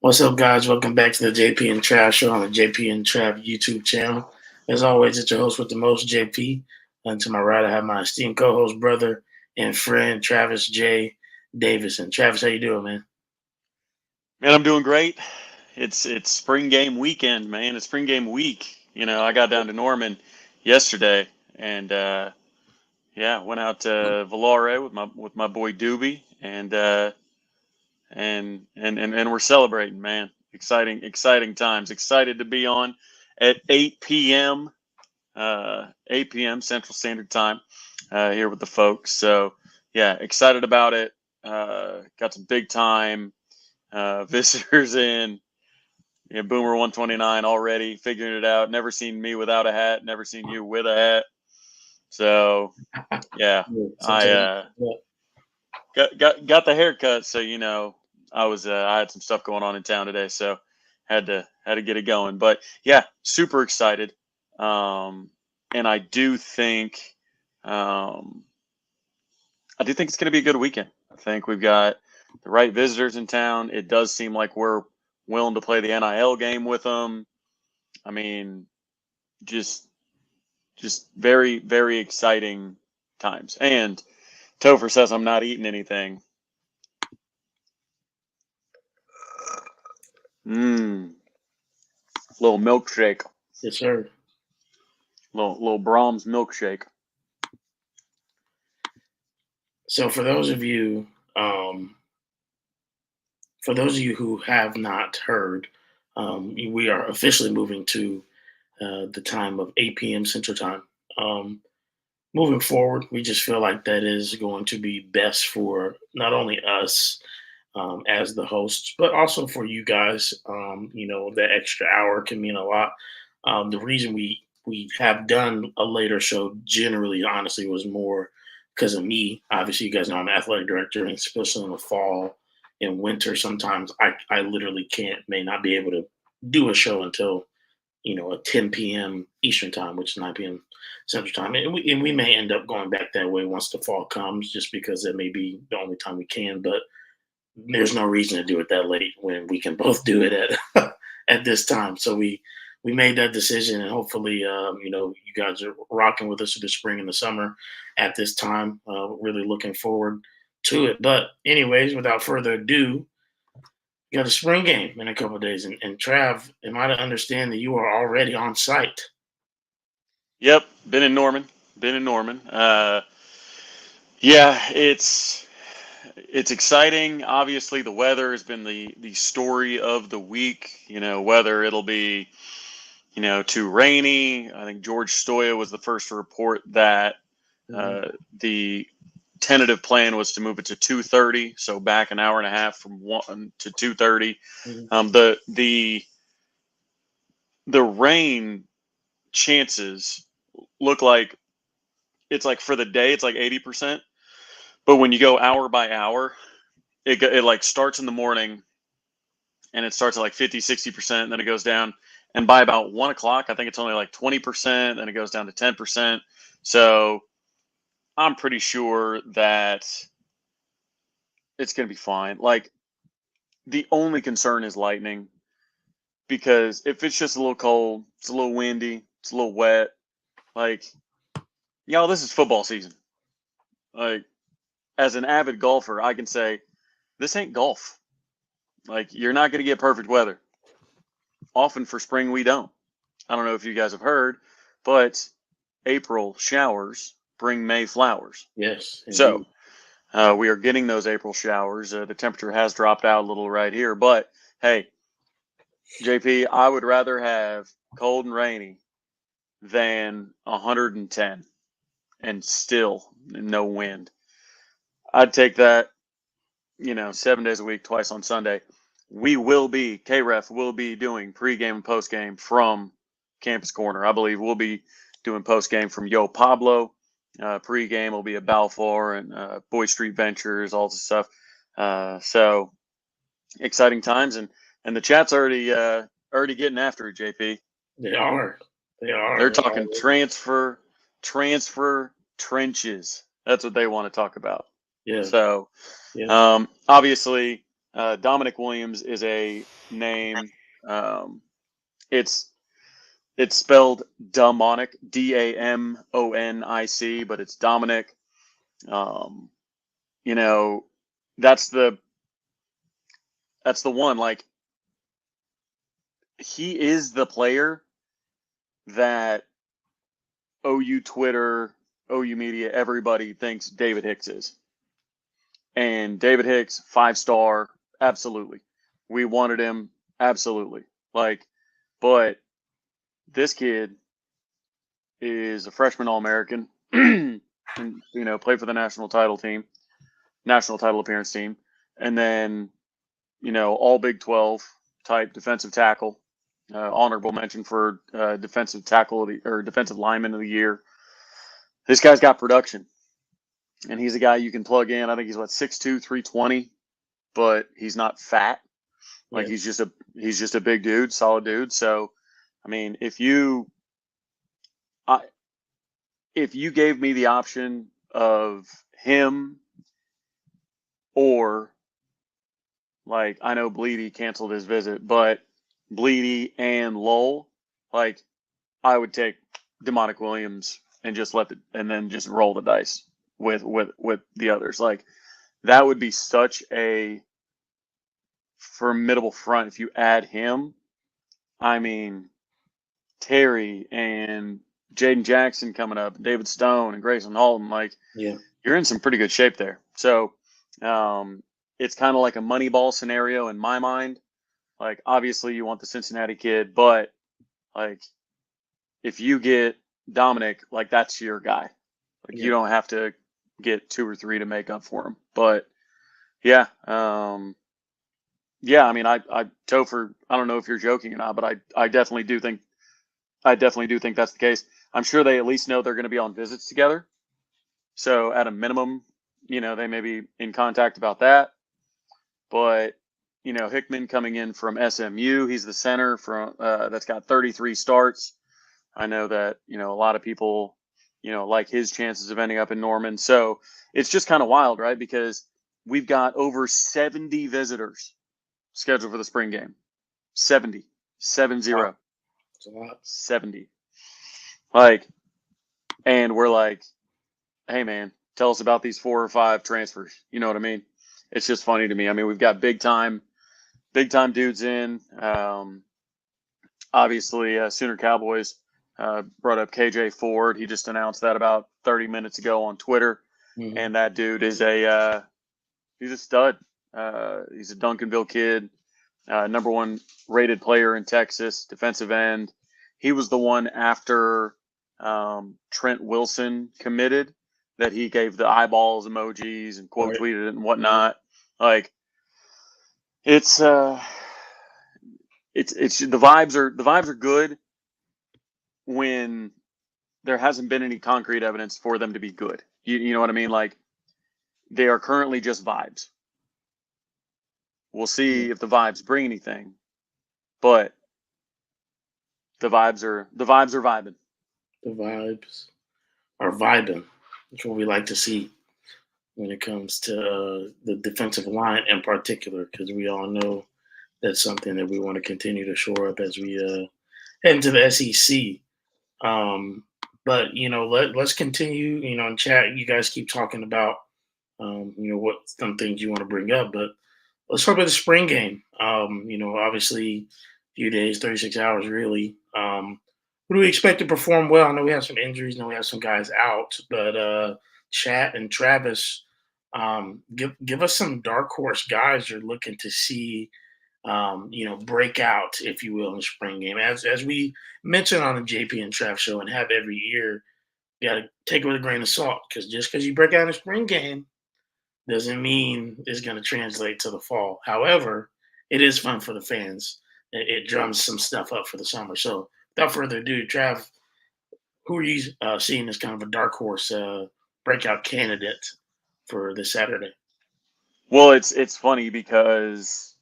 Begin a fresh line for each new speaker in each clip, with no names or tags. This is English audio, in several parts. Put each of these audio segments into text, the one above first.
What's up, guys? Welcome back to the JP and Trav Show on the JP and Trav YouTube channel. As always, it's your host with the most, JP. And to my right, I have my esteemed co-host, brother, and friend, Travis J. Davison. Travis, how you doing, man?
Man, I'm doing great. It's spring game weekend, man. It's spring game week. I got down to Norman yesterday, and yeah, went out to Valare with my boy Doobie, and we're celebrating, man. Exciting times. Excited to be on at 8 p.m. 8 p.m. Central Standard Time here with the folks. So yeah, excited about it. Got some big time visitors in. Yeah, Boomer 129 already figuring it out. Never seen me without a hat. Never seen you with a hat. So yeah,
Yeah,
I
sometimes, yeah.
got the haircut. So I had some stuff going on in town today, so had to get it going. But yeah, super excited. And um, I do think it's going to be a good weekend. I think we've got the right visitors in town. It does seem like we're willing to play the NIL game with them. I mean, just just very very exciting times. And Topher says I'm not eating anything. Mmm, little milkshake,
Yes, sir.
little Brahms milkshake.
So um, for those of you who have not heard, we are officially moving to the time of 8 p.m. Central Time. Um, Moving forward, we just feel like that is going to be best for not only us as the hosts, but also for you guys. That extra hour can mean a lot. The reason we have done a later show generally, honestly, was more because of me. Obviously, you guys know I'm athletic director, and especially in the fall and winter, sometimes I literally may not be able to do a show until at 10 p.m. Eastern time, which is 9 p.m. Central time. And we may end up going back that way once the fall comes, just because that may be the only time we can. But there's no reason to do it that late when we can both do it at at this time. So we made that decision, and hopefully, you guys are rocking with us through the spring and the summer at this time. Really looking forward to it. But anyways, without further ado, you got a spring game in a couple of days, and Trav, am I to understand that you are already on site?
Yep, been in Norman. Been in Norman. Yeah, it's exciting. Obviously, the weather has been the story of the week. Whether it'll be too rainy. I think George Stoya was the first to report that
Mhm.
the tentative plan was to move it to 2:30, so back an hour and a half from 1 to 2:30.
Mhm.
The rain chances look like it's like for the day it's like 80%, but when you go hour by hour, it like starts in the morning and it starts at like 50-60%, and then it goes down, and by about 1 o'clock I think it's only like 20%, then it goes down to 10%. So I'm pretty sure that it's going to be fine. Like, the only concern is lightning, because if it's just a little cold, it's a little windy, it's a little wet, like, y'all, this is football season. Like, as an avid golfer, I can say this ain't golf. Like, you're not going to get perfect weather. Often for spring, we don't. I don't know if you guys have heard, but April showers bring May flowers.
Yes,
So
indeed.
we are getting those April showers. The temperature has dropped out a little right here, but hey, JP, I would rather have cold and rainy than 110 and still no wind. I'd take that, 7 days a week, twice on Sunday. KREF will be doing pregame and postgame from Campus Corner. I believe we'll be doing postgame from Yo Pablo. Pregame will be at Balfour and Boyd Street Ventures, all this stuff. So exciting times, and the chat's already getting after it, JP.
They are. They are.
They're
They are.
talking transfer trenches. That's what they want to talk about.
Yeah.
So
Yeah.
obviously, Dominic Williams is a name. Um, it's it's spelled Damonic, Damonic, but it's Dominic. Um, you know, that's the that's the one. Like, he is the player that OU Twitter, OU media, everybody thinks David Hicks is. And David Hicks, 5-star, absolutely. We wanted him, absolutely. Like, but this kid is a freshman All American, and played for the national title appearance team, and then All Big 12 type defensive tackle, honorable mention for defensive tackle or defensive lineman of the year. This guy's got production, and he's a guy you can plug in. I think he's 6'2", 320, but he's not fat. Like,
Yeah.
he's just a big dude, solid dude. So, I mean, if you gave me the option of him or, like, I know Bleedy canceled his visit, but Bleedy and Lowell, like, I would take Demonic Williams and then just roll the dice with the others. Like, that would be such a formidable front if you add him. I mean, Terry and Jaden Jackson coming up, David Stone and Grayson Halton, like,
Yeah.
you're in some pretty good shape there. So, it's kind of like a money ball scenario in my mind. Like, obviously you want the Cincinnati kid, but, like, if you get Dominic, like, that's your guy. Like, you
Yeah.
don't have to get 2 or 3 to make up for him. But yeah, yeah. I mean, Topher, I don't know if you're joking or not, but I definitely do think that's the case. I'm sure they at least know they're going to be on visits together. So at a minimum, they may be in contact about that. But, Hickman coming in from SMU, he's the center that's got 33 starts. I know that, a lot of people, like his chances of ending up in Norman. So it's just kind of wild, right? Because we've got over 70 visitors scheduled for the spring game. 70. 70.
Wow. It's a lot.
70. Like, and we're like, hey, man, tell us about these 4 or 5 transfers. You know what I mean? It's just funny to me. I mean, we've got big time dudes in. Obviously, Sooner Cowboys brought up KJ Ford. He just announced that about 30 minutes ago on Twitter.
Mm-hmm.
And that dude is he's a stud. He's a Duncanville kid, number 1 rated player in Texas, defensive end. He was the one after Trent Wilson committed that he gave the eyeballs emojis and quote tweeted it and whatnot. Like, it's the vibes are good when there hasn't been any concrete evidence for them to be good. You know what I mean? Like, they are currently just vibes. We'll see if the vibes bring anything, but the vibes are vibing.
The vibes are vibing. That's what we like to see when it comes to the defensive line in particular, because we all know that's something that we want to continue to shore up as we head into the SEC. But let's continue. In chat, you guys keep talking about what some things you want to bring up, but let's talk about the spring game. Obviously, a few days, 36 hours, really. Who do we expect to perform well? I know we have some injuries. I know we have some guys out, but Chat and Travis, give us some dark horse guys you're looking to see break out, if you will, in the spring game. As we mentioned on the JP and Trav show and have every year, you got to take it with a grain of salt, because just because you break out in the spring game doesn't mean it's going to translate to the fall. However, it is fun for the fans. It drums some stuff up for the summer. So without further ado, Trav, who are you seeing as kind of a dark horse breakout candidate for this Saturday?
Well, it's funny because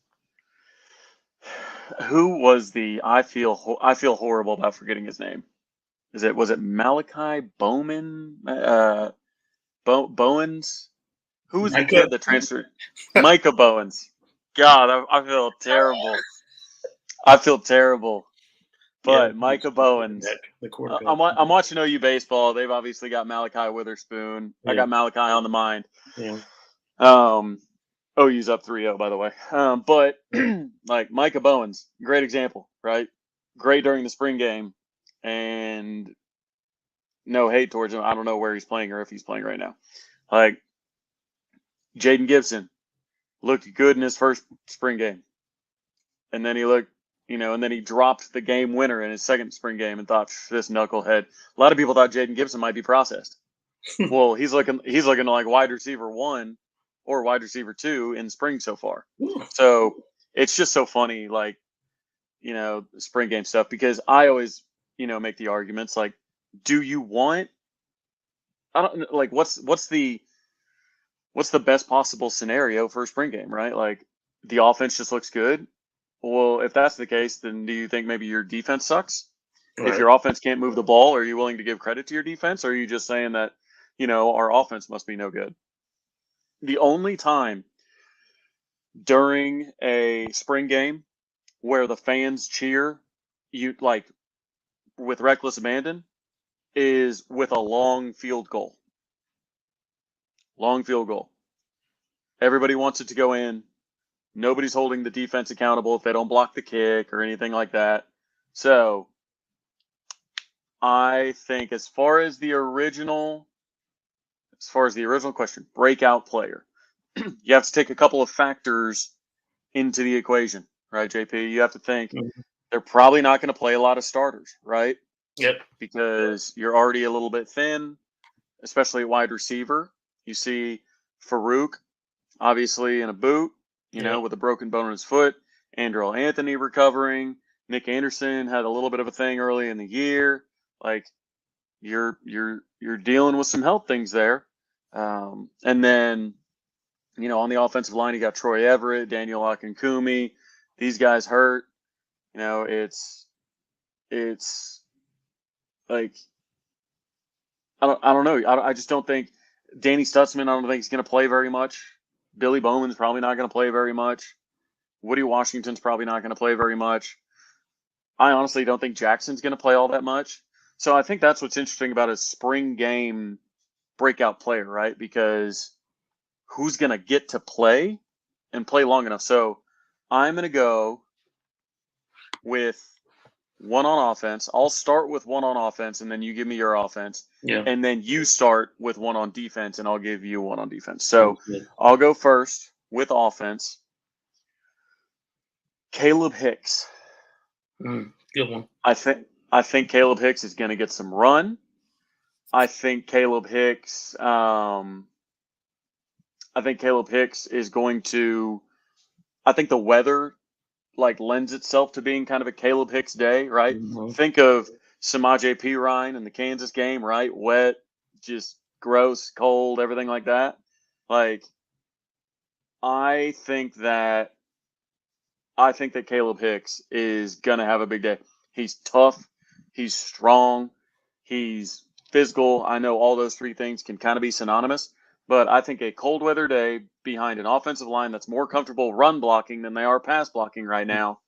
who was I feel horrible about forgetting his name. Was it Malachi Bowman? Bowens? Who was the
Micah?
kid that transferred? Micah Bowens. God, I feel terrible. I feel terrible.
Yeah,
But Micah
the quarterback.
Bowens,
The quarterback.
I'm watching OU baseball. They've obviously got Malachi Witherspoon. I
Yeah,
got Malachi on the mind.
yeah,
Um, OU's up 3-0, by the way. But like Micah Bowens, great example, right? Great during the spring game, and no hate towards him. I don't know where he's playing or if he's playing right now. Like Jaden Gibson looked good in his first spring game, and then he looked, and then he dropped the game winner in his second spring game and thought this knucklehead. A lot of people thought Jaden Gibson might be processed. Well, he's looking like wide receiver one or wide receiver two in spring so far.
Ooh,
So it's just so funny, like, spring game stuff, because I always, make the arguments like, do you want, I don't like, what's the best possible scenario for a spring game, right? Like the offense just looks good. Well, if that's the case, then do you think maybe your defense sucks? If
right,
your offense can't move the ball, are you willing to give credit to your defense? Or are you just saying that, our offense must be no good? The only time during a spring game where the fans cheer you like with reckless abandon is with a long field goal. Long field goal. Everybody wants it to go in. Nobody's holding the defense accountable if they don't block the kick or anything like that. So I think as far as the original question, breakout player, you have to take a couple of factors into the equation, right, JP? You have to think
mhm,
they're probably not going to play a lot of starters, right?
yep,
Because you're already a little bit thin, especially at wide receiver. You see Farouk, obviously in a boot,
yep,
with a broken bone in his foot. Andrew Anthony recovering. Nick Anderson had a little bit of a thing early in the year. Like you're dealing with some health things there. And then on the offensive line, you got Troy Everett, Daniel Akinkumi. These guys hurt. It's like I don't know. I just don't think Danny Stutzman. I don't think he's going to play very much. Billy Bowman's probably not going to play very much. Woody Washington's probably not going to play very much. I honestly don't think Jackson's going to play all that much. So I think that's what's interesting about a spring game breakout player, right? Because who's going to get to play and play long enough? So I'm going to go with one on offense. I'll start with one on offense, and then you give me your offense.
yeah.
And then you start with one on defense, and I'll give you one on defense.
Sounds
So
good.
I'll go first with offense. Caleb Hicks.
Good one.
I think Caleb Hicks is going to get some run. I think Caleb Hicks. I think Caleb Hicks is going to. I think the weather like lends itself to being kind of a Caleb Hicks day, right?
Mhm.
Think of Samaje Perine in the Kansas game, right? Wet, just gross, cold, everything like that. Like I think that I think that Caleb Hicks is gonna have a big day. He's tough, he's strong, he's physical. I know all those three things can kind of be synonymous, but I think a cold weather day behind an offensive line that's more comfortable run blocking than they are pass blocking right now,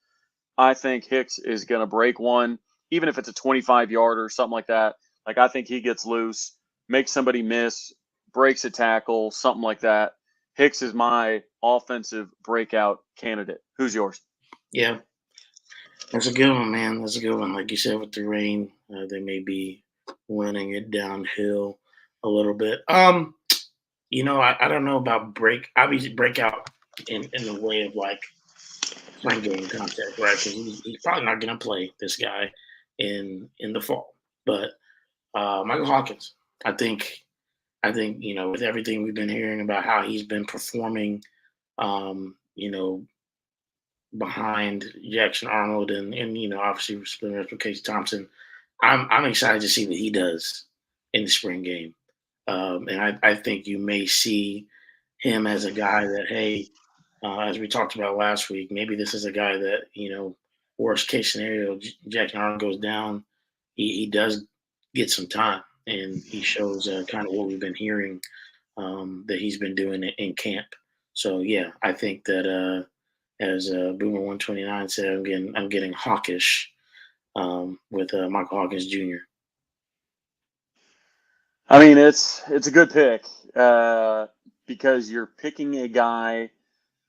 I think Hicks is going to break one, even if it's a 25-yard or something like that. Like, I think he gets loose, makes somebody miss, breaks a tackle, something like that. Hicks is my offensive breakout candidate. Who's yours?
Yeah, that's a good one, man. That's a good one. Like you said, with the rain, they may be winning it downhill a little bit. I don't know about obviously breakout in the way of like spring game context, right? Because he's probably not going to play this guy in the fall. But Michael Hawkins, I think, with everything we've been hearing about how he's been performing, um, you know, behind Jackson Arnold and obviously with Casey Thompson, I'm excited to see what he does in the spring game. And I think you may see him as a guy that, hey, as we talked about last week, maybe this is a guy that, worst case scenario, Jackson Arnold goes down, he does get some time and he shows kind of what we've been hearing that he's been doing in camp. So, yeah, I think that. as Boomer 129 said, I'm getting hawkish with Michael Hawkins Jr.
I mean, it's a good pick because you're picking a guy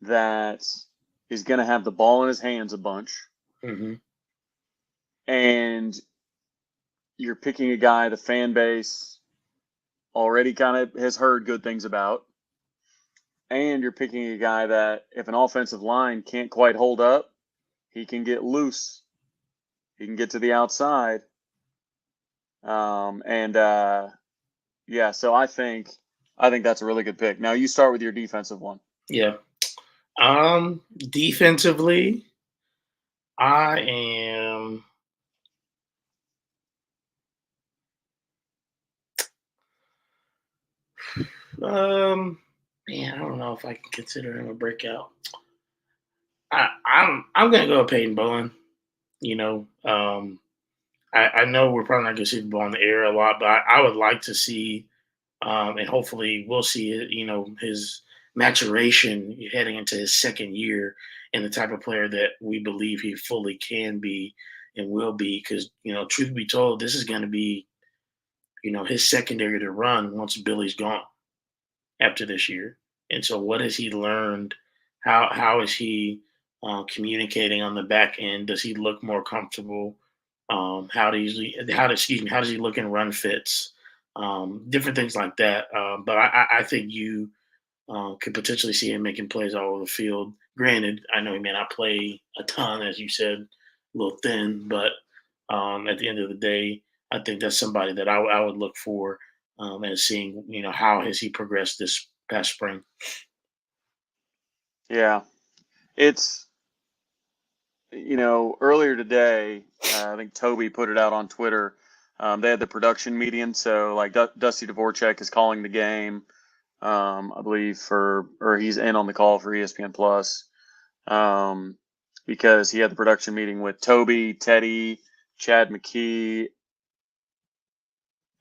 that is going to have the ball in his hands a bunch,
Hmm.
and you're picking a guy the fan base already kind of has heard good things about, and you're picking a guy that if an offensive line can't quite hold up, he can get loose, he can get to the outside, and yeah, so I think that's a really good pick. Now you start with your defensive one.
Yeah. Defensively, I am. Um, Man, I don't know if I can consider him a breakout. I'm gonna go with Peyton Bowen. You know, I know we're probably not gonna see the ball in the air a lot, but I would like to see, and hopefully we'll see it. His maturation heading into his second year, and the type of player that we believe he fully can be and will be. Because truth be told, this is going to be his secondary to run once Billy's gone after this year. And so, what has he learned? How is he communicating on the back end? Does he look more comfortable? How does he look in run fits? Different things like that. But I think you could potentially see him making plays all over the field. Granted, I know he may not play a ton, as you said, a little thin, but at the end of the day, I think that's somebody that I would look for and seeing, how has he progressed this past spring.
Yeah, it's earlier today, I think Toby put it out on Twitter. They had the production meeting, so like Dusty Dvorak is calling the game, I believe or he's in on the call for ESPN Plus, because he had the production meeting with Toby, Teddy, Chad McKee,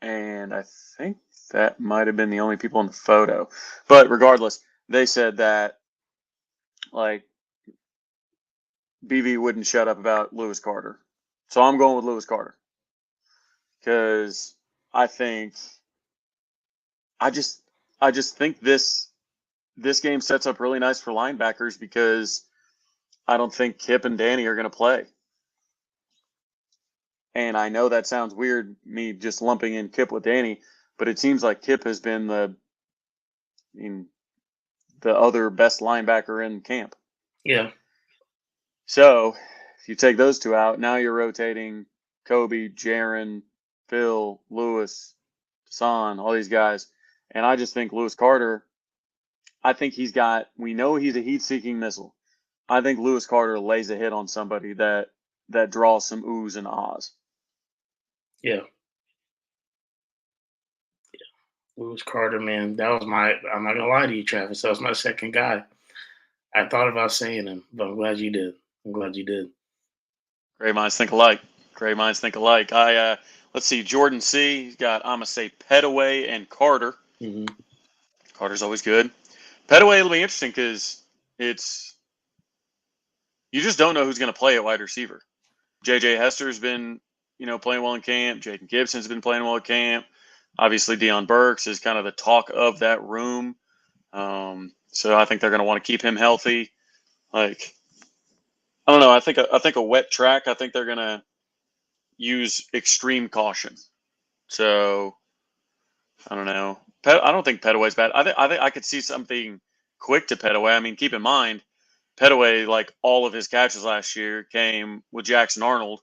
and I think that might have been the only people in the photo. But regardless, they said that like BV wouldn't shut up about Lewis Carter. So I'm going with Lewis Carter because I think I just I just think this game sets up really nice for linebackers because I don't think Kip and Danny are going to play. And I know that sounds weird, me just lumping in Kip with Danny, but it seems like Kip has been I mean, the other best linebacker in camp.
Yeah,
So if you take those two out, now you're rotating Kobe, Jaron, Phil, Lewis, Son, all these guys. And I just think Lewis Carter, I think we know he's a heat seeking missile. I think Lewis Carter lays a hit on somebody that draws some oohs and ahs.
yeah. Lewis Carter, man, that was my. I'm not gonna lie to you, Travis. That was my second guy. I thought about saying him, but I'm glad you did. I'm glad you did.
Great minds think alike. Great minds think alike. Let's see, Jordan C. He's got I'm gonna say Petaway and Carter.
Hmm.
Carter's always good. Petaway will be interesting because it's you just don't know who's going to play at wide receiver. JJ Hester's been, playing well in camp. Jaden Gibson's been playing well in camp. Obviously, Deion Burks is kind of the talk of that room. So I think they're going to want to keep him healthy. Like, I don't know. I think a wet track. I think they're going to use extreme caution. So I don't know. I don't think Petaway's bad. I think I could see something quick to Petaway. I mean, keep in mind, Petaway, like all of his catches last year came with Jackson Arnold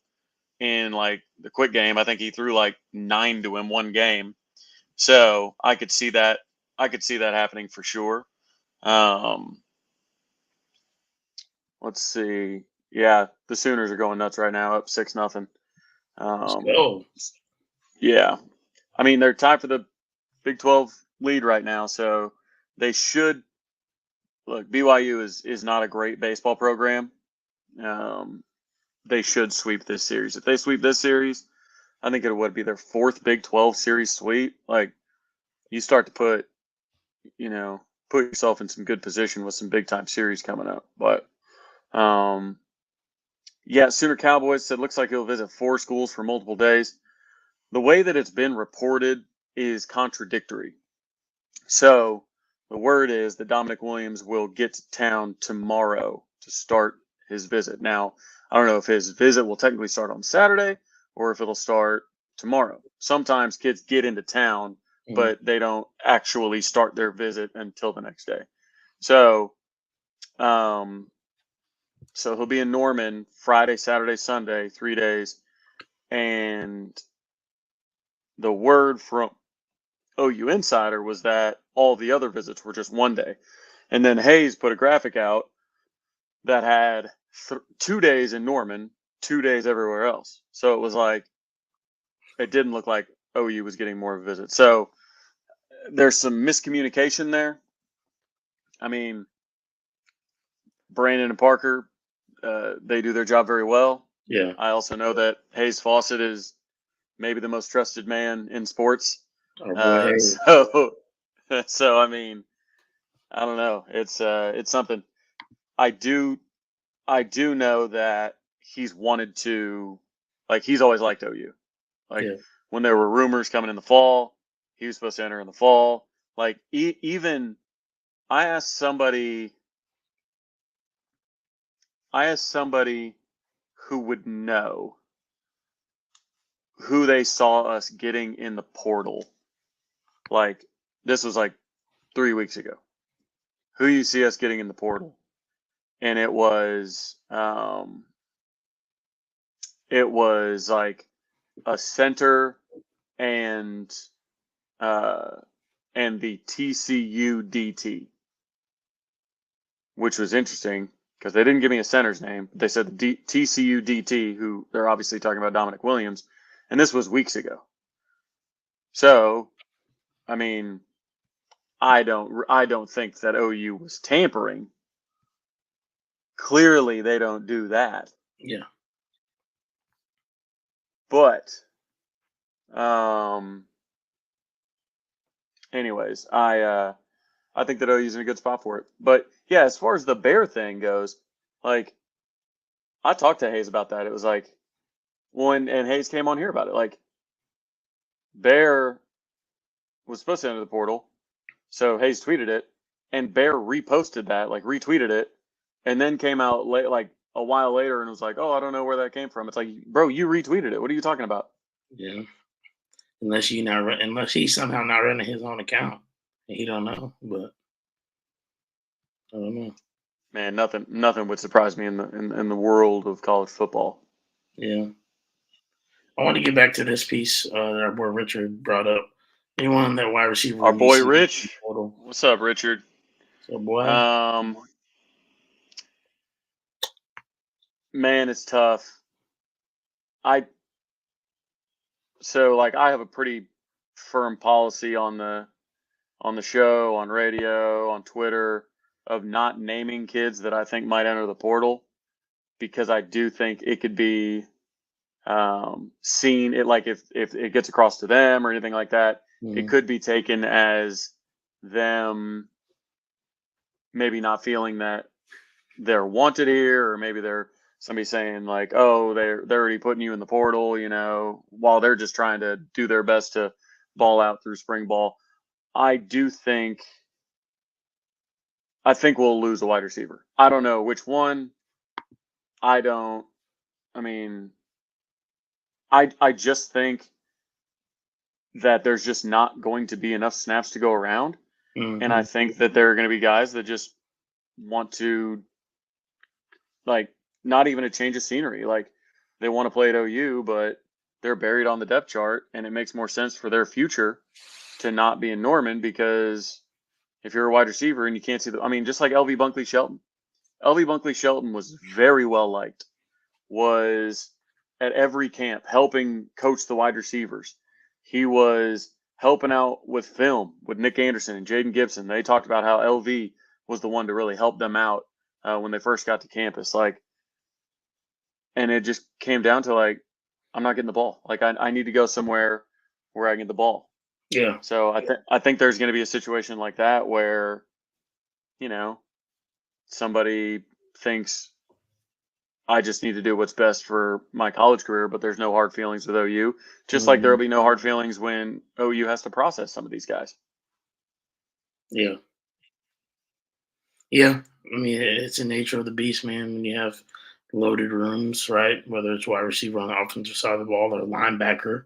in like the quick game. I think he threw like 9 to him one game. So I could see that. I could see that happening for sure. Um, let's see. Yeah, the Sooners are going nuts right now, up 6-0.
Let's
Um,
go.
yeah, I mean they're tied for the Big 12 lead right now, so they should look. BYU is not a great baseball program. Um, they should sweep this series. If they sweep this series, I think it would be their fourth Big 12 series sweep. Like you start to you know, put yourself in some good position with some big time series coming up. But Um, yeah, Sooner Cowboys said looks like he'll visit 4 schools for multiple days. The way that it's been reported is contradictory. So the word is that Dominic Williams will get to town tomorrow to start his visit. Now, I don't know if his visit will technically start on Saturday or if it'll start tomorrow. Sometimes kids get into town,
Mm.
but they don't actually start their visit until the next day. So, um, so he'll be in Norman Friday, Saturday, Sunday, 3 days, and the word from OU Insider was that all the other visits were just one day. And then Hayes put a graphic out that had 2 days in Norman, 2 days everywhere else. So it was like, it didn't look like OU was getting more of a visit. So there's some miscommunication there. I mean, Brandon and Parker, they do their job very well.
Yeah.
I also know that Hayes Fawcett is maybe the most trusted man in sports.
Our boy Hayes.
So, so I mean, I don't know. It's something. I do I do know that he's wanted to, like, he's always liked OU. Like,
Yeah.
when there were rumors coming in the fall, he was supposed to enter in the fall. Like, even I asked somebody, I asked somebody who would know who they saw us getting in the portal. Like, this was like 3 weeks ago. Who you see us getting in the portal? And it was like a center and uh, and the TCU DT, which was interesting because they didn't give me a center's name. They said the TCU DT, who they're obviously talking about Dominic Williams, and this was weeks ago. So, I mean, I don't think that OU was tampering. Clearly, they don't do that.
Yeah.
But, anyways, I think that OU's in a good spot for it. But yeah, as far as the Bear thing goes, like, I talked to Hayes about that. It was like, and Hayes came on here about it. Like, Bear was supposed to enter the portal, so Hayes tweeted it, and Bear reposted that, like retweeted it, and then came out late, like a while later, and was like, "Oh, I don't know where that came from." It's like, bro, you retweeted it. What are you talking about?
Yeah. Unless he's somehow not running his own account, and he don't know. But I don't know.
Man, nothing would surprise me in the world of college football.
Yeah. I want to get back to this piece that our boy Richard brought up. Anyone that wide receiver
Our
you
boy
see in the
Rich,
portal.
what's up, Richard?
So, boy,
Um, man, it's tough. I like I have a pretty firm policy on the show, on radio, on Twitter, of not naming kids that I think might enter the portal, because I do think it could be seen, it like if it gets across to them or anything like that, it
mm,
could be taken as them maybe not feeling that they're wanted here, or maybe they're somebody saying like, oh, they're already putting you in the portal, while they're just trying to do their best to ball out through spring ball. I do think I think we'll lose a wide receiver. I don't know which one. I don't. I mean, I just think that there's just not going to be enough snaps to go around, and I
mm-hmm.
think that there are going to be guys that just want to, like, not even a change of scenery. Like, they want to play at OU, but they're buried on the depth chart, and it makes more sense for their future to not be in Norman, because if you're a wide receiver and you can't see I mean, just like LV Bunkley Shelton. LV Bunkley Shelton was very well liked, was at every camp helping coach the wide receivers. He was helping out with film with Nick Anderson and Jaden Gibson. They talked about how LV was the one to really help them out when they first got to campus. Like, and it just came down to, like, I'm not getting the ball. Like, I need to go somewhere where I get the ball.
Yeah,
So I think there's going to be a situation like that where, you know, somebody thinks I just need to do what's best for my college career, but there's no hard feelings with OU. Just like there'll
Mhm.
be no hard feelings when OU has to process some of these guys.
Yeah. Yeah. I mean, it's the nature of the beast, man. When you have loaded rooms, right? Whether it's wide receiver on the offensive side of the ball or linebacker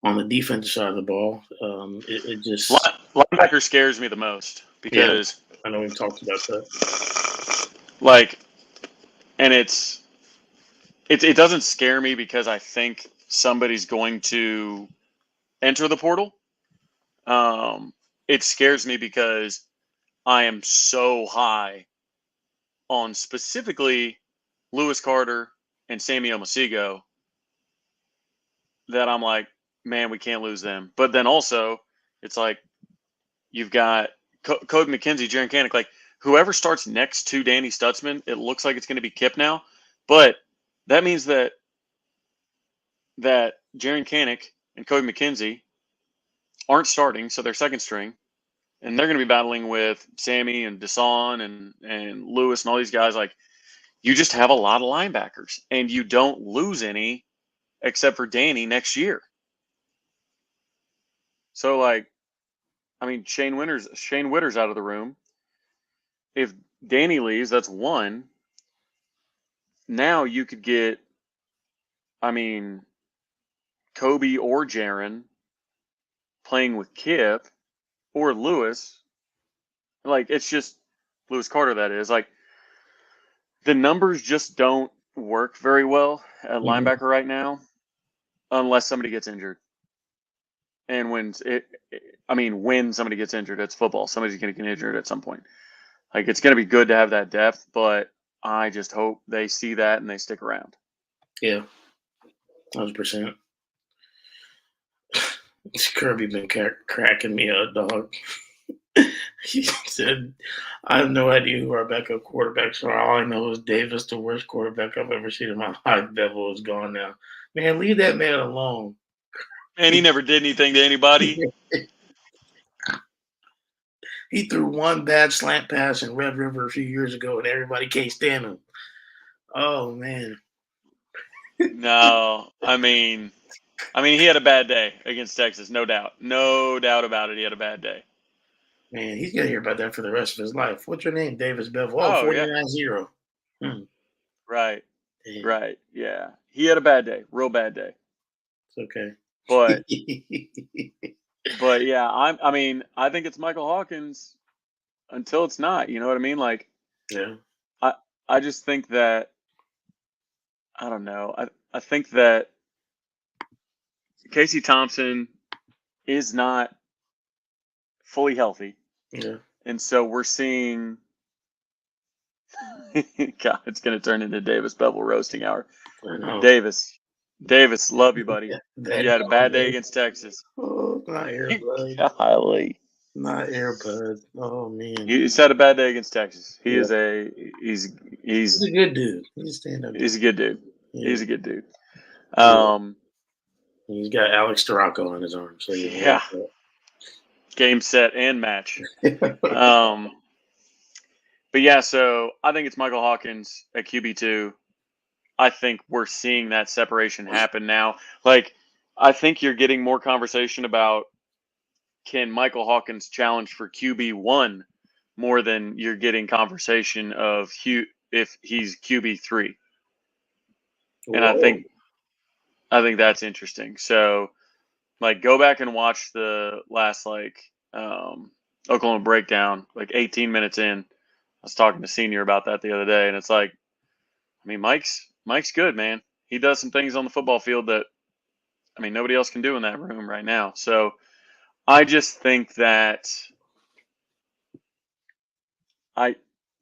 on the defensive side of the ball, it just,
Linebacker scares me the most
yeah.
because,
I know we've talked about that.
like, and it doesn't scare me because I think somebody's going to enter the portal. Um, it scares me because I am so high on specifically Lewis Carter and Sammy Omosigho that I'm like, man, we can't lose them. But then also, it's like you've got Cody McKenzie, Jaron Canick, like whoever starts next to Danny Stutzman, it looks like it's going to be Kip now. But that means that Jaron Canick and Cody McKenzie aren't starting, so they're second string, and they're going to be battling with Sammy and Desan and Lewis and all these guys. Like you just have a lot of linebackers, and you don't lose any except for Danny next year. So like, I mean, Shane Witter's out of the room. If Danny leaves, that's one. Now you could get, I mean, Kobe or Jaron playing with Kip or Lewis. Like it's just Lewis Carter. That is like the numbers just don't work very well at
Mhm.
linebacker right now unless somebody gets injured. And I mean, when somebody gets injured, it's football. Somebody's going to get injured at some point. Like it's going to be good to have that depth, but I just hope they see that and they stick around.
Yeah, 100%. Kirby been cracking me up, dog. He said, "I have no idea who our backup quarterbacks are. All I know is Davis, the worst quarterback I've ever seen in my life. Bevel is gone now. Man, leave that man alone."
And he never did anything to anybody.
He threw one bad slant pass in Red River a few years ago, and everybody can't stand him. Oh man,
No, he had a bad day against Texas, no doubt, no doubt about it. He had a bad day.
man, he's gonna hear about that for the rest of his life. What's your name, Davis Bevel? Oh,
Oh yeah,
49-0. Hmm.
right,
Damn,
right, yeah. He had a bad day, real bad day.
it's okay.
But yeah, I think it's Michael Hawkins until it's not. You know what I mean? Like
Yeah,
I I just think that I don't know. I think that Casey Thompson is not fully healthy,
yeah,
and so we're seeing. God, it's going to turn into Davis Bevel roasting hour.
I know.
Davis, Davis, love you, buddy.
That
You had a
dog,
bad day
man.
against Texas.
Oh, my earbud.
Golly,
My earbud. Oh man.
he's had a bad day against Texas.
Yeah.
He's
He's
he's
a good dude. He's a stand-up
he's
dude.
a good dude.
Yeah.
He's a good dude.
Yeah.
Um,
He's got Alex Storako on his arm, so yeah, I
yeah, game, set, and match.
like that.
Um, but yeah, so I think it's Michael Hawkins at QB2. I think we're seeing that separation happen now. Like, I think you're getting more conversation about can Michael Hawkins challenge for QB1 more than you're getting conversation of if he's QB3. And
Whoa.
I think that's interesting. So, like, go back and watch the last Oklahoma breakdown, like 18 minutes in. I was talking to Senior about that the other day, and it's like, I mean, Mike's good, man. He does some things on the football field that nobody else can do in that room right now. So I just think that I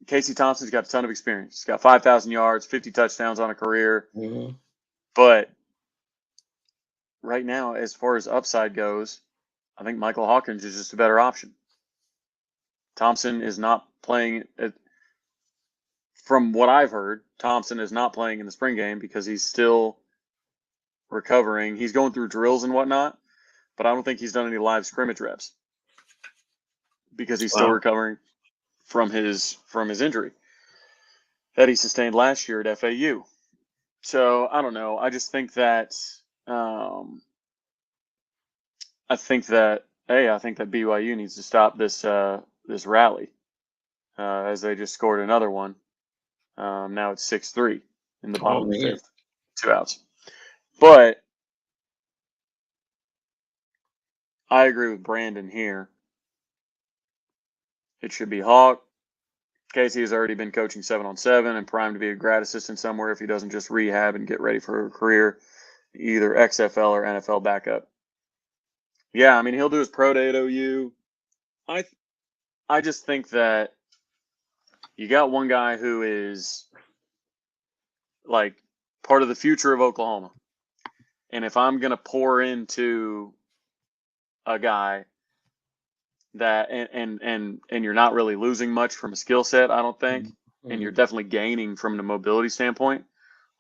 Casey Thompson's got a ton of experience. He's got 5,000 yards, 50 touchdowns on a career.
Mhm.
But right now, as far as upside goes, I think Michael Hawkins is just a better option. Thompson is not playing. From what I've heard, Thompson is not playing in the spring game because he's still recovering. He's going through drills and whatnot, but I don't think he's done any live scrimmage reps because he's still
Wow.
recovering from his injury that he sustained last year at FAU. So I don't know. I just think that um, I think that BYU needs to stop this rally as they just scored another one. Now it's 6-3 in the bottom
Oh
of the
man.
fifth, 2 outs. But I agree with Brandon here. It should be Hawk. Casey has already been coaching 7-on-7 and primed to be a grad assistant somewhere if he doesn't just rehab and get ready for a career, either XFL or NFL backup. Yeah, I mean he'll do his pro day at OU. I I just think that you got one guy who is like part of the future of Oklahoma. And if I'm gonna pour into a guy that and you're not really losing much from a skill set, I don't think, and you're
Mhm.
definitely gaining from the mobility standpoint.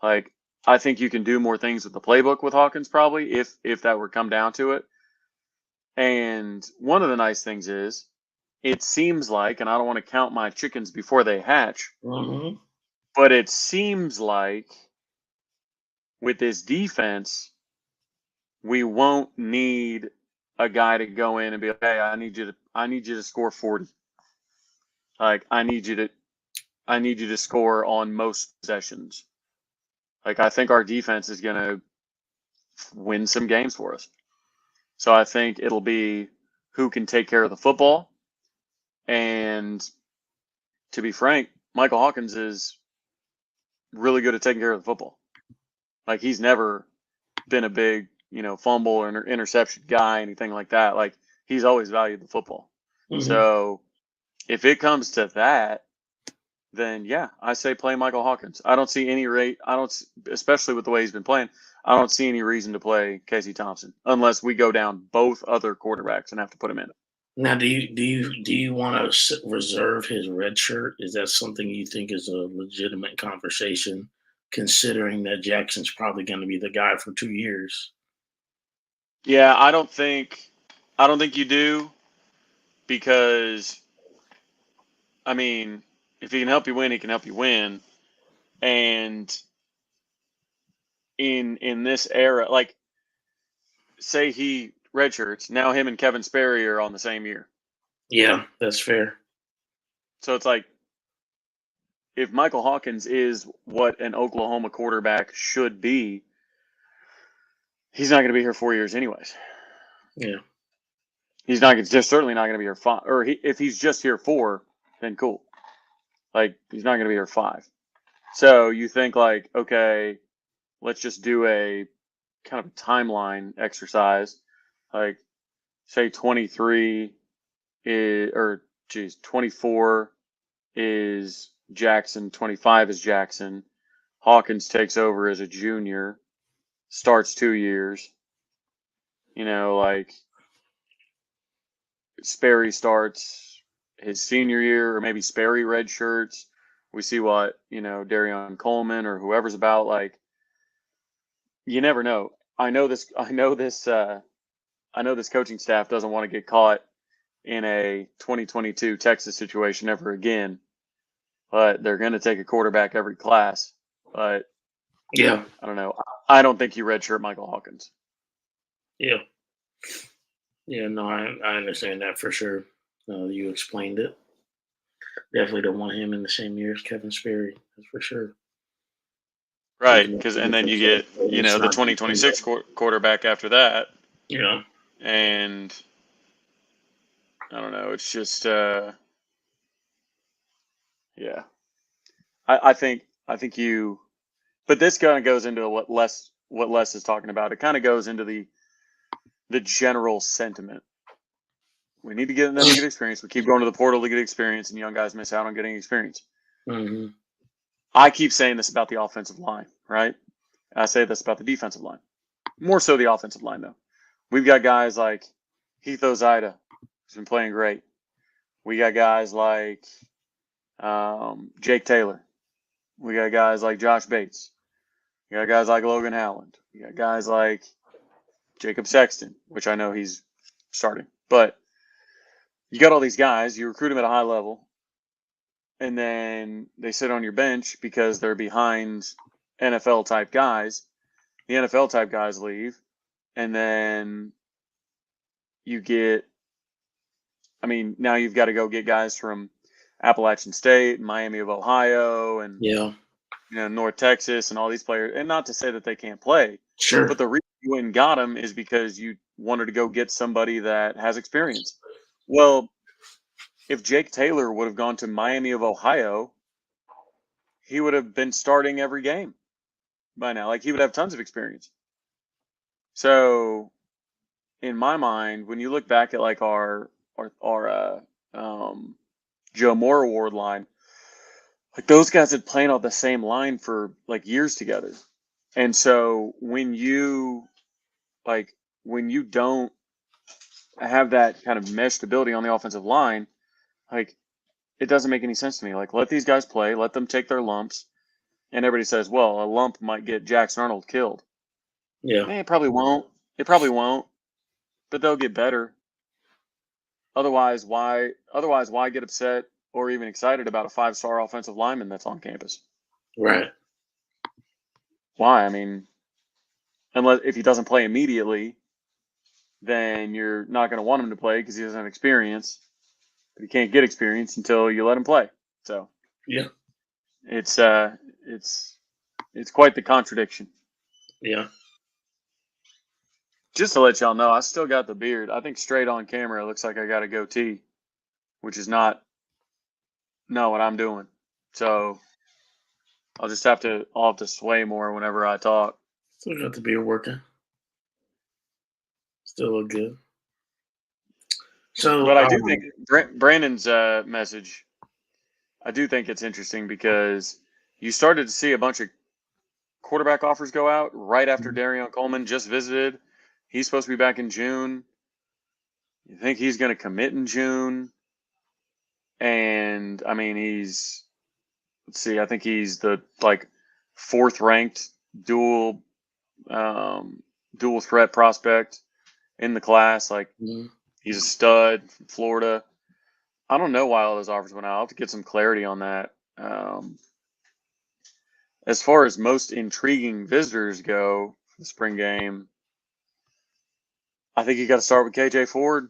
Like I think you can do more things with the playbook with Hawkins probably if that were come down to it. And one of the nice things is it seems like, and I don't want to count my chickens before they hatch,
Mhm.
but it seems like with this defense, we won't need a guy to go in and be like, hey, I need you to score 40. Like I need you to score on most possessions. Like I think our defense is gonna win some games for us. So I think it'll be who can take care of the football. And to be frank, Michael Hawkins is really good at taking care of the football. Like he's never been a big, fumble or interception guy, anything like that. Like he's always valued the football.
Mhm.
So if it comes to that, then yeah, I say play Michael Hawkins. I don't see any rate. Especially with the way he's been playing. I don't see any reason to play Casey Thompson unless we go down both other quarterbacks and have to put him in.
Now, do you want to reserve his red shirt? Is that something you think is a legitimate conversation, considering that Jackson's probably going to be the guy for 2 years?
Yeah, I don't think you do because I mean, if he can help you win, he can help you win. And in this era, like say he redshirts, now him and Kevin Sperry are on the same year.
Yeah, that's fair.
So it's like if Michael Hawkins is what an Oklahoma quarterback should be, he's not going to be here 4 years anyways.
Yeah.
He's not just certainly not going to be here five. If he's just here four, then cool. Like he's not going to be here five. So you think like, okay, let's just do a kind of a timeline exercise. Like say 23 is, or geez, 24 is Jackson, 25 is Jackson. Hawkins takes over as a junior, starts 2 years. Like Sperry starts his senior year, or maybe Sperry red shirts. We see what, Darion Coleman or whoever's about. Like, you never know. I know this coaching staff doesn't want to get caught in a 2022 Texas situation ever again, but they're going to take a quarterback every class. But
Yeah.
I don't know. I don't think you redshirt Michael Hawkins.
Yeah. Yeah. No, I understand that for sure. You explained it. Definitely don't want him in the same year as Kevin Sperry. That's for sure.
Right.
Even if
Because,
the
and then you
difference
get,
is
the
not too too
2026 quarterback after that.
Yeah.
And I don't know. It's just, yeah. I think but this kind of goes into what Les is talking about. It kind of goes into the general sentiment. We need to get them to get experience. We keep going to the portal to get experience, and young guys miss out on getting experience.
Hmm.
I keep saying this about the offensive line, right? I say this about the defensive line. More so the offensive line, though. We've got guys like Heath Ozida, who's been playing great. We got guys like Jake Taylor. We got guys like Josh Bates. We got guys like Logan Howland. We got guys like Jacob Sexton, which I know he's starting. But you got all these guys, you recruit them at a high level, and then they sit on your bench because they're behind NFL type guys. The NFL type guys leave, and then you get. I mean, now you've got to go get guys from Appalachian State, Miami of Ohio, and
Yeah.
North Texas, and all these players. And not to say that they can't play, but
Sure.
the reason you went and got them is because you wanted to go get somebody that has experience. Well, if Jake Taylor would have gone to Miami of Ohio, he would have been starting every game by now. Like he would have tons of experience. So in my mind, when you look back at like our Joe Moore Award line, like those guys had played on the same line for like years together. And so like when you don't have that kind of meshed ability on the offensive line, like it doesn't make any sense to me. Like let these guys play, let them take their lumps. And everybody says, well, a lump might get Jackson Arnold killed.
Yeah.
It probably won't. It probably won't, but they'll get better. Otherwise, why get upset or even excited about a 5-star offensive lineman that's on campus?
Right.
Why? I mean, unless if he doesn't play immediately, then you're not going to want him to play because he doesn't have experience. But he can't get experience until you let him play. So
Yeah.
it's it's quite the contradiction.
Yeah.
Just to let y'all know, I still got the beard. I think straight on camera it looks like I got a goatee, which is not what I'm doing. So I'll have to sway more whenever I talk.
Still got the beard working. Still look good. So,
But I do think Brandon's message, I do think it's interesting because you started to see a bunch of quarterback offers go out right after Darion Coleman just visited. He's supposed to be back in June. You think he's going to commit in June? And I mean, let's see, I think he's the like fourth ranked dual dual threat prospect in the class. Like
mhm.
he's a stud from Florida. I don't know why all those offers went out. I'll have to get some clarity on that. As far as most intriguing visitors go for the spring game, I think you got to start with KJ Ford.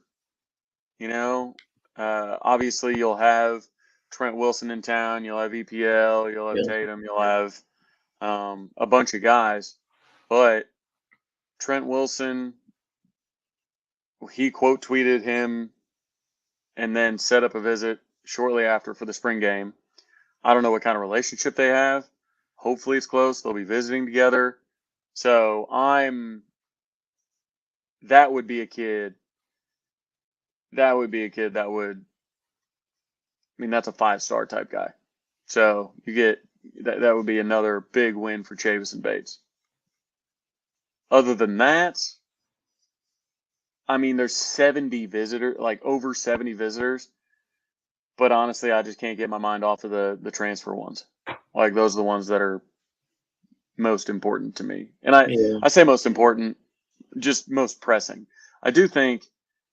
You know, obviously you'll have Trent Wilson in town. You'll have EPL. You'll have
Yeah.
Tatum. You'll have a bunch of guys. But Trent Wilson, he quote tweeted him and then set up a visit shortly after for the spring game. I don't know what kind of relationship they have. Hopefully it's close. They'll be visiting together. So that would be a kid. That would be a kid that would, I mean, that's a 5-star type guy. So you get, that would be another big win for Chavis and Bates. Other than that, I mean, there's 70 visitors, like over 70 visitors. But honestly, I just can't get my mind off of the transfer ones. Like those are the ones that are most important to me. And
Yeah.
I say most important, just most pressing. I do think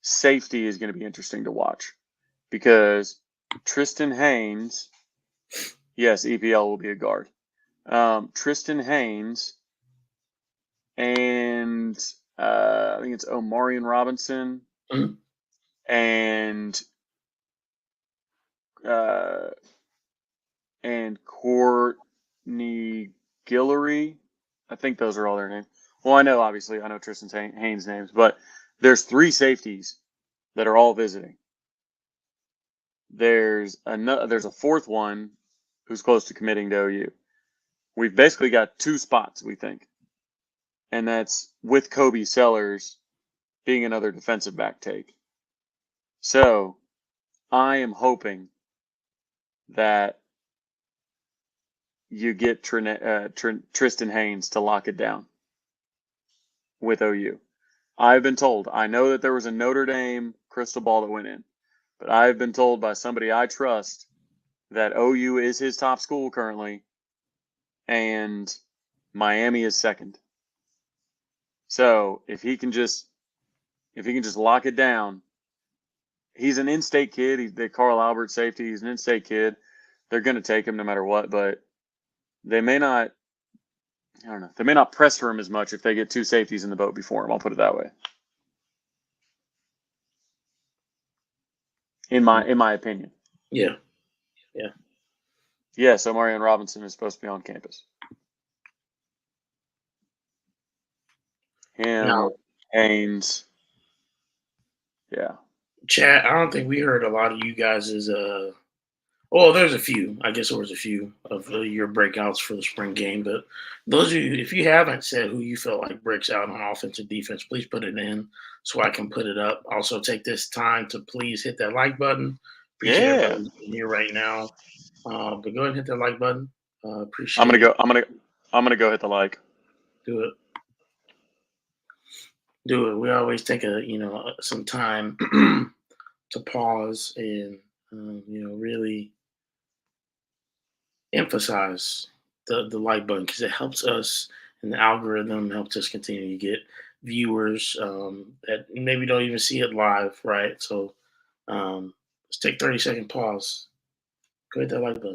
safety is going to be interesting to watch because Tristan Haynes, yes, EPL will be a guard. Tristan Haynes and I think it's Omarion Robinson
Mhm.
and uh, Courtney Guillory. I think those are all their names. Well, I know Tristan Haynes' names, but there's 3 safeties that are all visiting. There's a fourth one who's close to committing to OU. We've basically got 2 spots, we think, and that's with Kobe Sellers being another defensive back take. So I am hoping that you get Tristan Haynes to lock it down with OU. I've been told, I know that there was a Notre Dame crystal ball that went in, but I've been told by somebody I trust that OU is his top school currently and Miami is second. So if he can just lock it down, he's an in-state kid. He's the Carl Albert safety. He's an in-state kid. They're going to take him no matter what, but they may not I don't know. They may not press for him as much if they get two safeties in the boat before him. I'll put it that way. In my opinion.
Yeah, yeah.
Yeah, so Marion Robinson is supposed to be on campus.
Now,
Him, Haynes. Yeah.
Chad, I don't think we heard a lot of you guys' well, there's a few. I guess there was a few of your breakouts for the spring game, but those of you, if you haven't said who you felt like breaks out on offense and defense, please put it in so I can put it up. Also, take this time to please hit that like button. Appreciate
Yeah.
everybody here right now. But go ahead and hit that like button.
I'm
Appreciate
gonna
it.
go I'm gonna go hit the like.
Do it. Do it. We always take some time to pause and really emphasize the like button because it helps us and the algorithm helps us continue to get viewers that maybe don't even see it live, right? So let's take 30-second pause. Go hit that like button.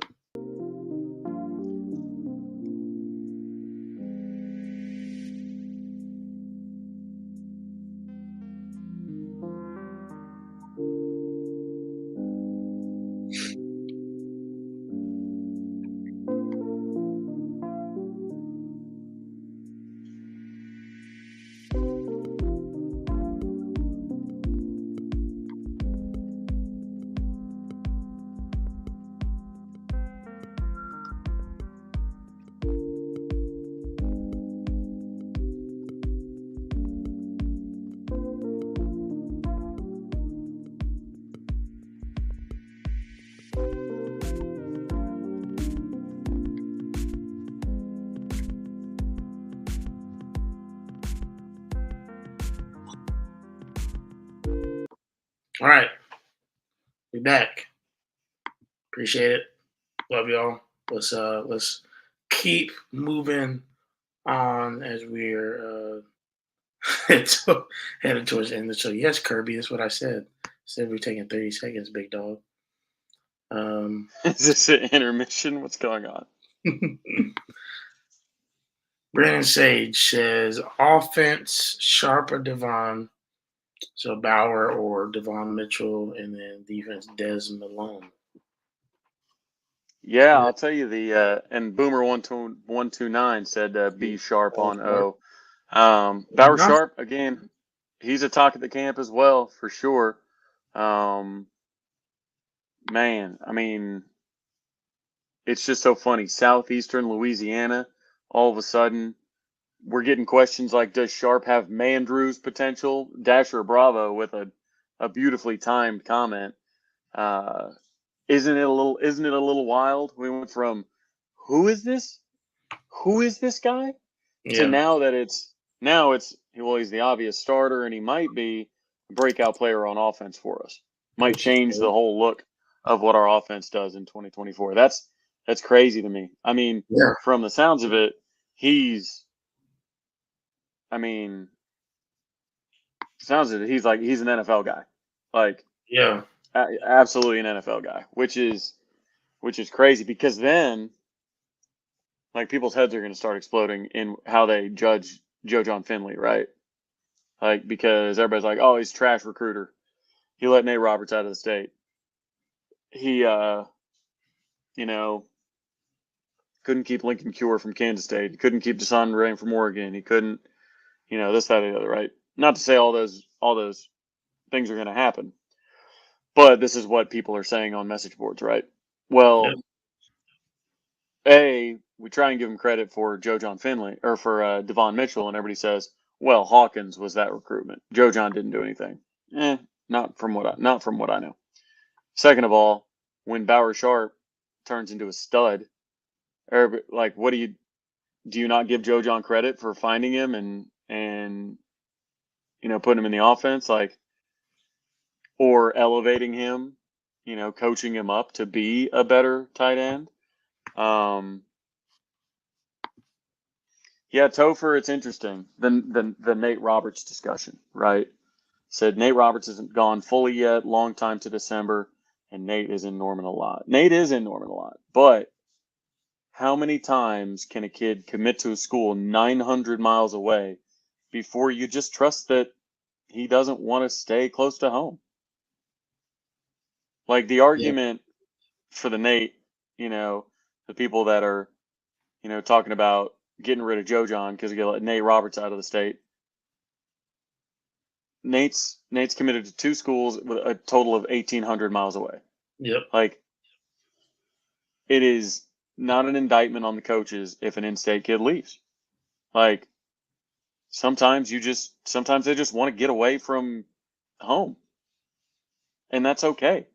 All right, we back. Appreciate it. Love y'all. Let's keep moving on as we're headed towards the end of the show. Yes, Kirby, that's what I said. Said we're taking 30 seconds, big dog.
Is this an intermission? What's going on?
Brandon Sage says offense, Sharp or Devon. So Bauer or Devon Mitchell, and then defense, Des Malone.
Yeah, I'll tell you and Boomer 12129 said B Sharp on O. Bauer Sharp again. He's a talk at the camp as well for sure. Man, I mean, it's just so funny. Southeastern Louisiana, all of a sudden, we're getting questions like, does Sharp have Mandrew's potential? Dasher Bravo with a beautifully timed comment. Uh, isn't it a little wild? We went from who is this? Who is this guy? To
Yeah,
now it's well, he's the obvious starter and he might be a breakout player on offense for us. Might
which is
change the
great.
whole look of what our offense does in 2024. That's crazy to me. I mean,
Yeah,
from the sounds of it, he's I mean, sounds of it, he's an NFL guy. Like
yeah,
absolutely an NFL guy, which is crazy because then like people's heads are going to start exploding in how they judge Joe John Finley, right? Like because everybody's like, "Oh, he's a trash recruiter. He let Nate Roberts out of the state. He you know, couldn't keep Lincoln Cure from Kansas State. He couldn't keep Deshaun Ray from Oregon. He couldn't, this, that, or the other, right? Not to say all those things are going to happen, but this is what people are saying on message boards, right?
yeah,
Well, we try and give him credit for Joe John Finley or for Devon Mitchell, and everybody says, "Well, Hawkins was that recruitment. Joe John didn't do anything." Not from what I know. Second of all, when Bauer Sharp turns into a stud, like, what do you not give Joe John credit for finding him and putting him in the offense, like, or elevating him, coaching him up to be a better tight end? Um, Yeah, Topher, it's interesting. The Nate Roberts discussion, right? Said Nate Roberts isn't gone fully yet, long time to December, and Nate is in Norman a lot. Nate is in Norman a lot, but how many times can a kid commit to a school 900 miles away before you just trust that he doesn't want to stay close to home? Like the
Yeah.
argument for the Nate, you know, the people that are, talking about getting rid of Joe John because you let Nate Roberts out of the state. Nate's committed to two schools with a total of 1,800 miles away.
Yep.
Like it is not an indictment on the coaches if an in-state kid leaves. Like sometimes they just want to get away from home, and that's okay.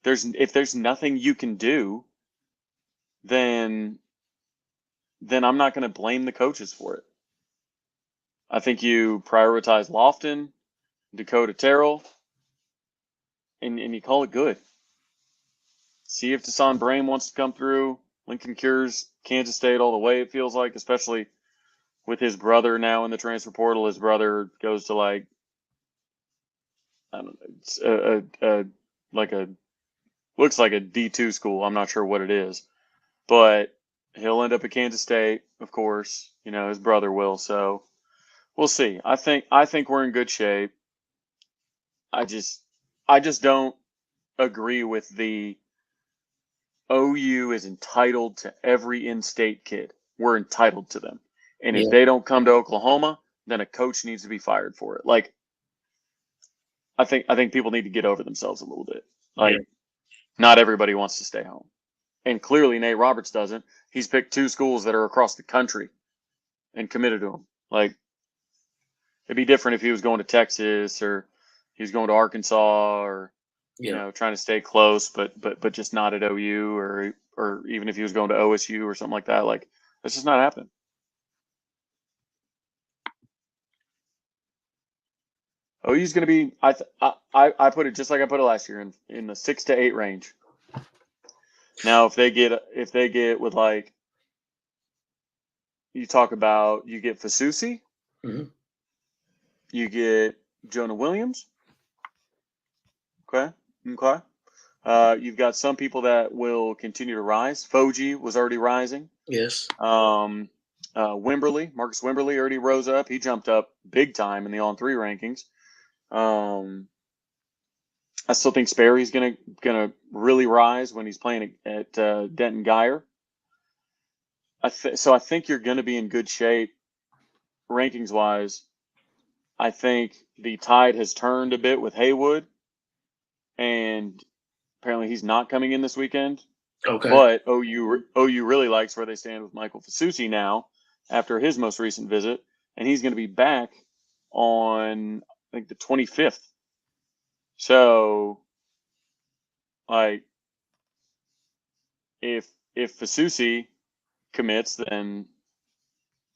If there's nothing you can do, then I'm not going to blame the coaches for it. I think you prioritize Lofton, Dakota Terrell, and you call it good. See if Desan Brame wants to come through. Lincoln cures Kansas State all the way, it feels like, especially with his brother now in the transfer portal. His brother goes to like, I don't know, it's like a looks like a D2 school. I'm not sure what it is, but he'll end up at Kansas State, of course. His brother will. So we'll see. I think we're in good shape. I just I just don't agree with the OU is entitled to every in-state kid. We're entitled to them. And if
Yeah.
they don't come to Oklahoma, then a coach needs to be fired for it. Like I think people need to get over themselves a little bit.
Yeah.
Like not everybody wants to stay home. And clearly Nate Roberts doesn't. He's picked two schools that are across the country and committed to them. Like it'd be different if he was going to Texas or he was going to Arkansas or
Yeah.
trying to stay close, but just not at OU or even if he was going to OSU or something like that. Like that's just not happening. OU's going to be. I put it just like I put it last year in the 6 to 8 range. Now if they get with like you talk about you get Fasusi,
Hmm.
you get Jonah Williams. Okay, okay. You've got some people that will continue to rise. Foji was already rising.
Yes.
Um, Marcus Wimberly already rose up. He jumped up big time in the on-three rankings. Um, I still think Sperry's gonna really rise when he's playing at Denton Geyer. So I think you're gonna be in good shape rankings wise. I think the tide has turned a bit with Haywood, and apparently he's not coming in this weekend.
Okay.
But OU really likes where they stand with Michael Fasusi now after his most recent visit, and he's going to be back on I think the 25th. So like if Fasusi commits, then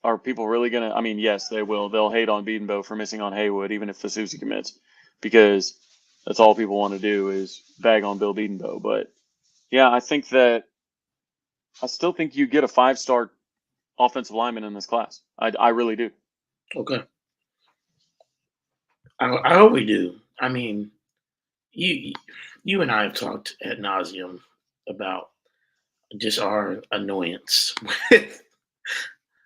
are people really gonna? I mean, yes, they will. They'll hate on Beatonbow for missing on Haywood, even if Fasusi commits, because that's all people want to do is bag on Bill Beatonbow. But yeah, I still think you get a 5-star offensive lineman in this class. I really do.
Okay. I hope we do. I mean, you you and I have talked ad nauseum about just our annoyance with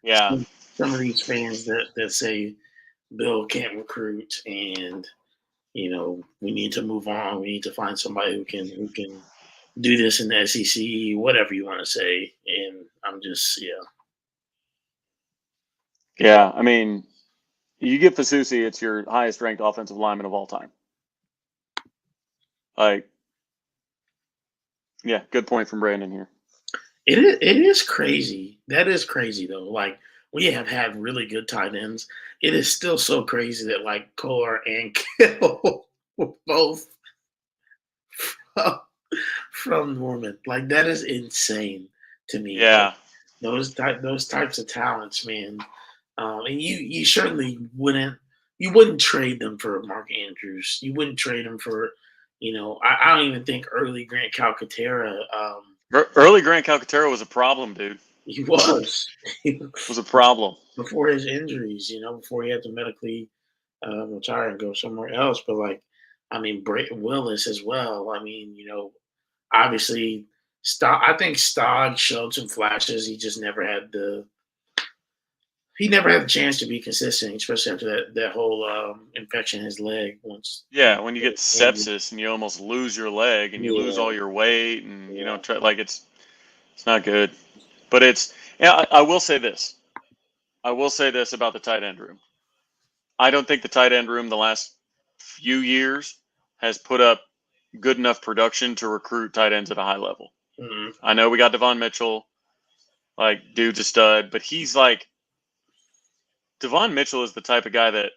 Yeah.
some of these fans that say Bill can't recruit and we need to move on. We need to find somebody who can do this in the SEC, whatever you want to say. And I'm just yeah.
Yeah. I mean, you get Fasusi, it's your highest ranked offensive lineman of all time. Like, yeah, good point from Brandon here.
It is crazy. That is crazy though. Like we have had really good tight ends. It is still so crazy that like Core and Kill were both from, from Norman. Like that is insane to me. Like
Yeah.
those types of talents, man. And you certainly wouldn't trade them for Mark Andrews. You wouldn't trade them for I don't even think early Grant Calcaterra.
Early Grant Calcaterra was a problem, dude.
He was
Was a problem.
before his injuries, before he had to medically retire and go somewhere else. But like, I mean, Willis as well. I mean, obviously I think Stog showed some flashes. He never had the chance to be consistent, especially after that whole infection in his leg. Once,
Yeah, when you get
yeah,
sepsis and you almost lose your leg and you lose
yeah,
all your weight and you
yeah,
don't try like it's not good. But it's yeah, I will say this. I will say this about the tight end room. I don't think the tight end room the last few years has put up good enough production to recruit tight ends at a high level.
mhm,
I know we got Devon Mitchell, like dude's a stud, but he's like Devon Mitchell is the type of guy that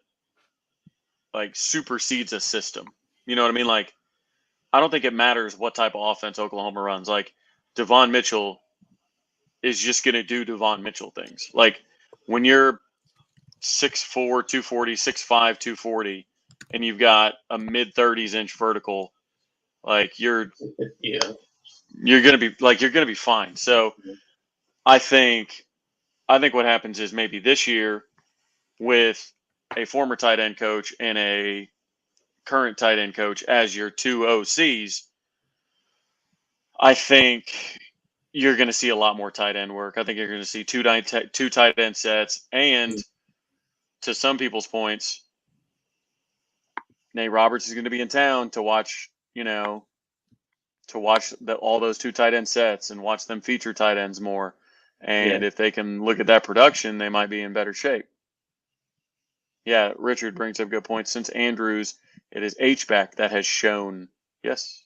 like supersedes a system. You know what I mean? Like I don't think it matters what type of offense Oklahoma runs. Like Devon Mitchell is just going to do Devon Mitchell things. Like when you're 6'4", 240, 6'5", 240, and you've got a mid 30s inch vertical, like
yeah,
you're gonna be fine. So I think I think what happens is maybe this year with a former tight end coach and a current tight end coach as your two OCs, I think you're going to see a lot more tight end work. I think you're going to see two tight end sets, and to some people's points, Nate Roberts is going to be in town to watch. All those two tight end sets and watch them feature tight ends more.
yeah.
And if they can look at that production, they might be in better shape. Yeah, Richard brings up good points. Since Andrews, it is H-back that has shown. Yes.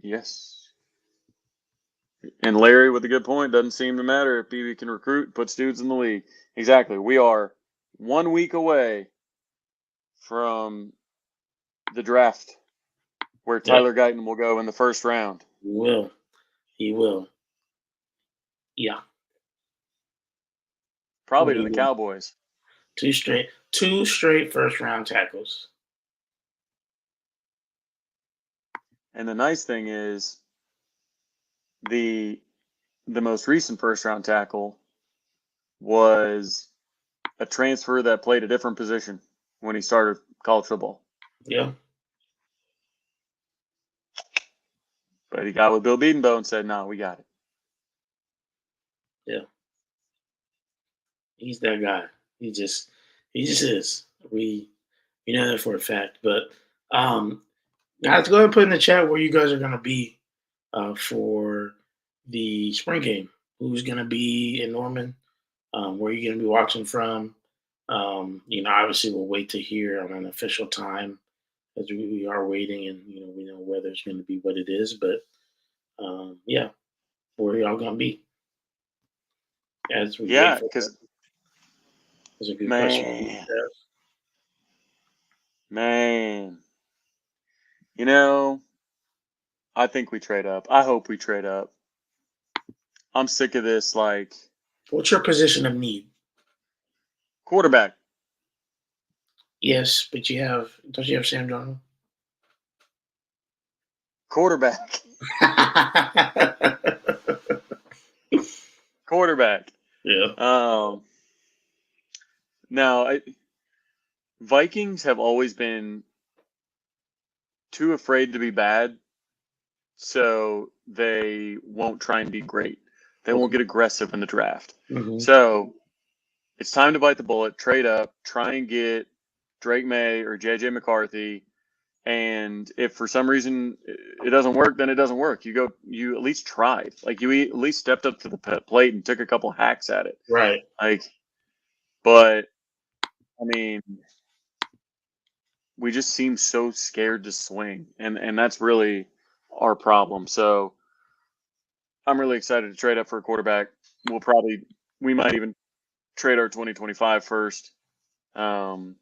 Yes. And Larry with a good point. Doesn't seem to matter if BB can recruit, puts dudes in the league. Exactly. We are 1 week away from the draft where
Yep,
Tyler Guyton will go in the first round.
he will. He will. Yeah,
Probably to
he
the
will.
Cowboys.
Two straight first round tackles.
And the nice thing is the the most recent first round tackle was a transfer that played a different position when he started college football.
Yeah,
But he got with Bill Bedenbaugh and said, "No, we got it."
yeah. He's that guy. He just is. We know that for a fact. But um, guys, go ahead and put in the chat where you guys are gonna be for the spring game. Who's gonna be in Norman? Where are you gonna be watching from? Obviously we'll wait to hear on an official time as we are waiting, and we know weather's going to be what it is. But yeah, where are y'all going to be as we wait
Yeah,
for that?
because
That's a good question.
man, man, you know, I think we trade up. I hope we trade up. I'm sick of this, like
What's your position of need?
quarterback,
Yes, but don't you have Sam Darnold?
quarterback, quarterback.
Yeah,
Um, now, Vikings have always been too afraid to be bad, so they won't try and be great. They won't
okay.
get aggressive in the draft.
Hmm.
So it's time to bite the bullet, trade up, try and get Drake May or JJ McCarthy. And if for some reason it doesn't work, then it doesn't work. You at least tried. Like you at least stepped up to the plate and took a couple hacks at it.
Right.
Like, but I mean, we just seem so scared to swing, and that's really our problem. So I'm really excited to trade up for a quarterback. We might even trade our 2025 first. Um,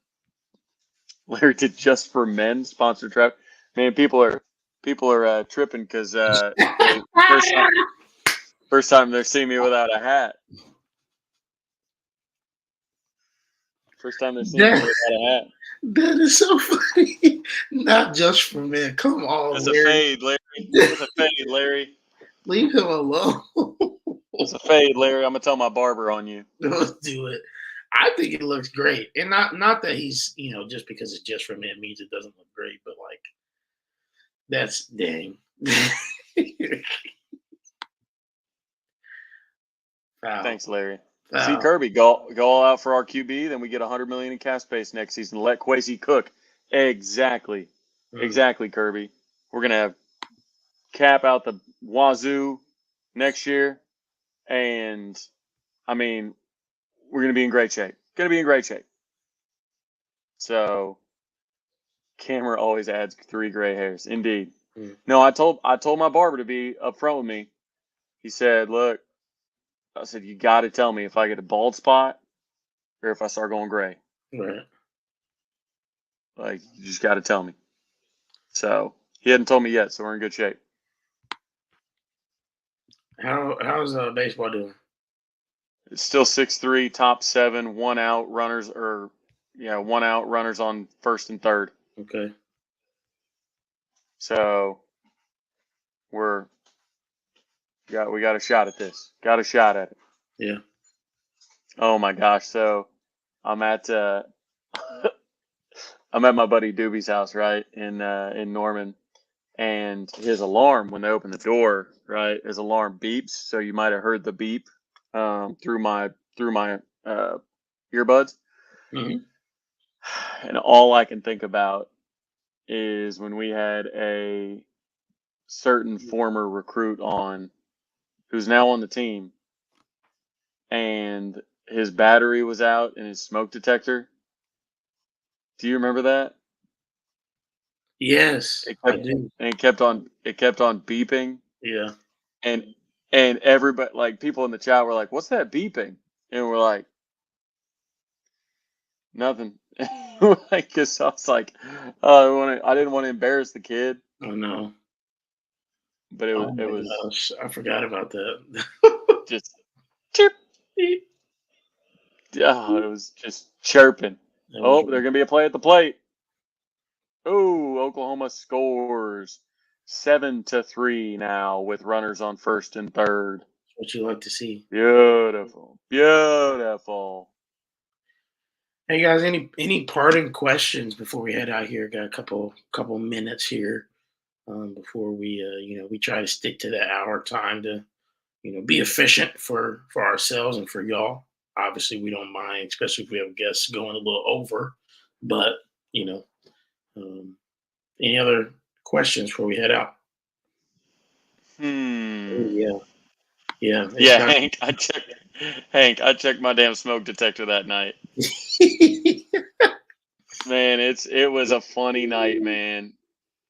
Larry did just for men sponsored draft. Man, people are tripping because first time they're seeing me without a hat. First time they're seeing me
that
without a hat.
that is so funny. Not just for men. Come on,
That's a
Larry.
fade, Larry. That's a fade, Larry.
Leave him alone.
That's a fade, Larry. I'm gonna tell my barber on you.
Don't do it. I think it looks great, and not that he's just because it's just for men means it doesn't look great, but like That's dang. Foul.
Thanks, Larry. See,
Foul.
Kirby, go all out for our QB, then we get 100 million in cap space next season. Let Quasi cook. Exactly,
Mm,
exactly, Kirby. We're gonna have cap out the wazoo next year, and I mean, we're gonna be in great shape. Gonna be in great shape. So, Camera always adds 3 gray hairs. Indeed.
mm.
No, I told my barber to be upfront with me. He said, "Look," I said, "you got to tell me if I get a bald spot or if I start going gray.
Right.
Like, you just got to tell me." So he hadn't told me yet, so we're in good shape.
How's baseball doing?
It's still 6-3, top 7, 1 out runners, or yeah, 1 out runners on first and third.
Okay.
So we're we got a shot at this. Got a shot at it.
Yeah.
Oh my gosh! So I'm at I'm at my buddy Doobie's house, right, in Norman, and his alarm when they open the door, right, his alarm beeps. So you might have heard the beep through my earbuds,
Hmm.
and all I can think about is when we had a certain former recruit on who's now on the team, and his battery was out in his smoke detector. Do you remember that?
Yes,
It
I
kept
do.
and it kept on beeping,
Yeah.
and everybody, like, people in the chat were like, "What's that beeping?" And we're like, "Nothing." Like, 'cause I was like, I didn't want to embarrass the kid,
Oh no.
but
Oh
it
my
was
gosh. I forgot about that.
just chirp.
Beep,
Yeah, it
beep.
was just chirping.
That was
Oh, there's gonna be a play at the plate. Oh, Oklahoma scores 7-3 now with runners on first and third.
what you like to see.
Beautiful, beautiful.
Hey guys, any parting questions before we head out here? Got a couple minutes here before we we try to stick to that hour time to be efficient for ourselves and for y'all. Obviously, we don't mind, especially if we have guests going a little over. But you know, um, any other questions before we head out? Oh
Hmm.
yeah, yeah. It's
Yeah,
got.
Hank, I checked my damn smoke detector that night. Man, it was a funny night, man.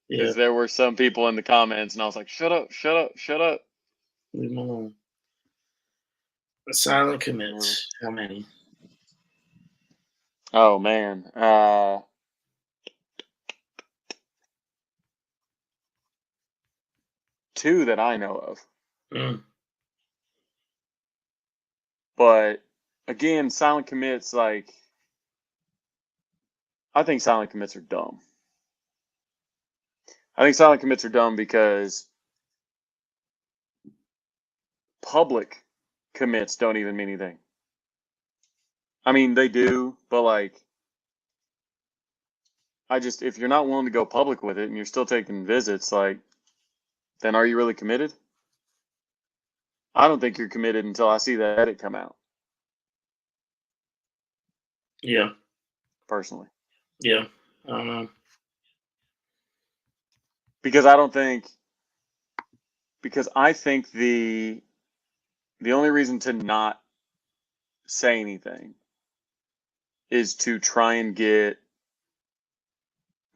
Yeah,
Because there were some people in the comments, and I was like, "Shut up, shut up, shut up."
leave them alone. Silent
Mm.
commits. How many?
Oh man, 2 that I know of.
Mm,
But again, silent commits, like, I think silent commits are dumb. I think silent commits are dumb because public commits don't even mean anything. I mean, they do, but like, if you're not willing to go public with it and you're still taking visits, like, then are you really committed? I don't think you're committed until I see that edit come out,
yeah,
personally.
yeah. I don't know.
Because I don't think, because I think the only reason to not say anything is to try and get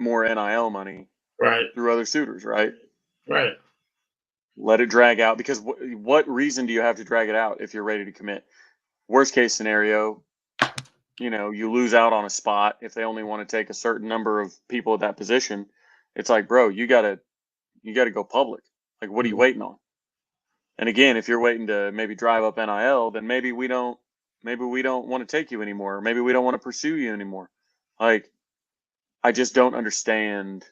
more NIL money
Right,
through other suitors, right?
right.
Let it drag out, because what reason do you have to drag it out if you're ready to commit? Worst case scenario, you lose out on a spot if they only want to take a certain number of people at that position. It's like, bro, you gotta go public. Like, what are you
Mhm.
waiting on? And again, if you're waiting to maybe drive up NIL, then maybe we don't want to take you anymore. Maybe we don't want to pursue you anymore. Like, I just don't understand.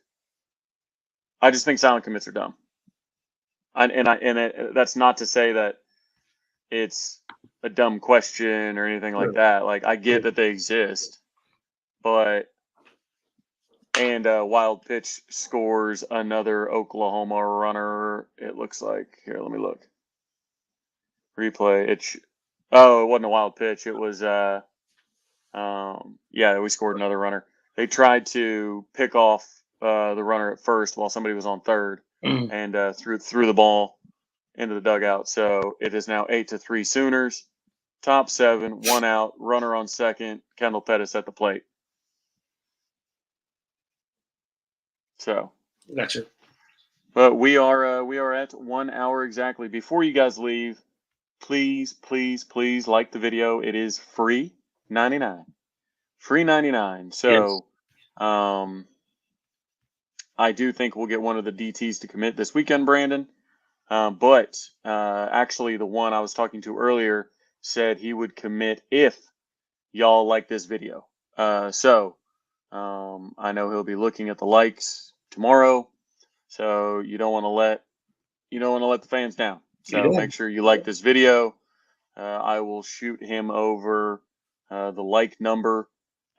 I just think silent commits are dumb. That's not to say that it's a dumb question or anything like
Sure,
that. Like, I
sure.
get that they exist, but And Wild Pitch scores another Oklahoma runner. It looks like here. Let me look. Replay. Oh, it wasn't a Wild Pitch. It was yeah, we scored another runner. They tried to pick off the runner at first while somebody was on third,
Mm,
and threw the ball into the dugout. So it is now 8-3 Sooners. Top seven, one out, runner on second. Kendall Pettis at the plate. So,
gotcha.
but we are at 1 hour exactly. Before you guys leave, please, please, please like the video. It is free 99, free 99.
Yes.
So, I do think we'll get one of the DTs to commit this weekend, Brandon. But actually, the one I was talking to earlier said he would commit if y'all like this video. So I know he'll be looking at the likes tomorrow. So you don't want to let the fans down.
You
So make
don't.
sure you like this video. I will shoot him over the like number,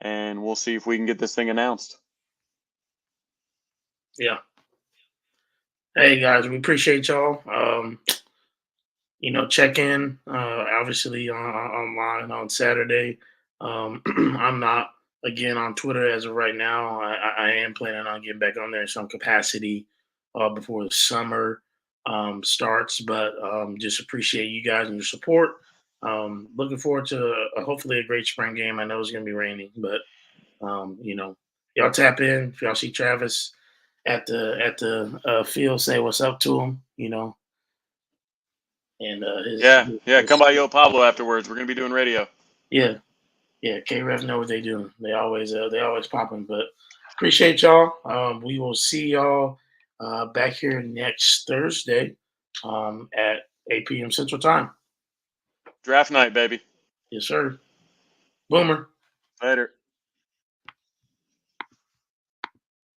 and we'll see if we can get this thing announced.
Yeah. Hey guys, we appreciate y'all. Check in obviously online on Saturday. I'm not again on Twitter as of right now. I am planning on getting back on there in some capacity before the summer starts, but just appreciate you guys and your support. Looking forward to hopefully a great spring game. I know it's going to be raining, but y'all tap in. If y'all see Travis at the field, say what's up to him. And
Yeah, yeah. Come by Yo Pablo afterwards. We're gonna be doing radio.
yeah, yeah, K Ref know what they doing. They always popping. But appreciate y'all. We will see y'all back here next Thursday at 8 p.m. Central Time.
Draft night, baby.
Yes, sir. Boomer.
Later.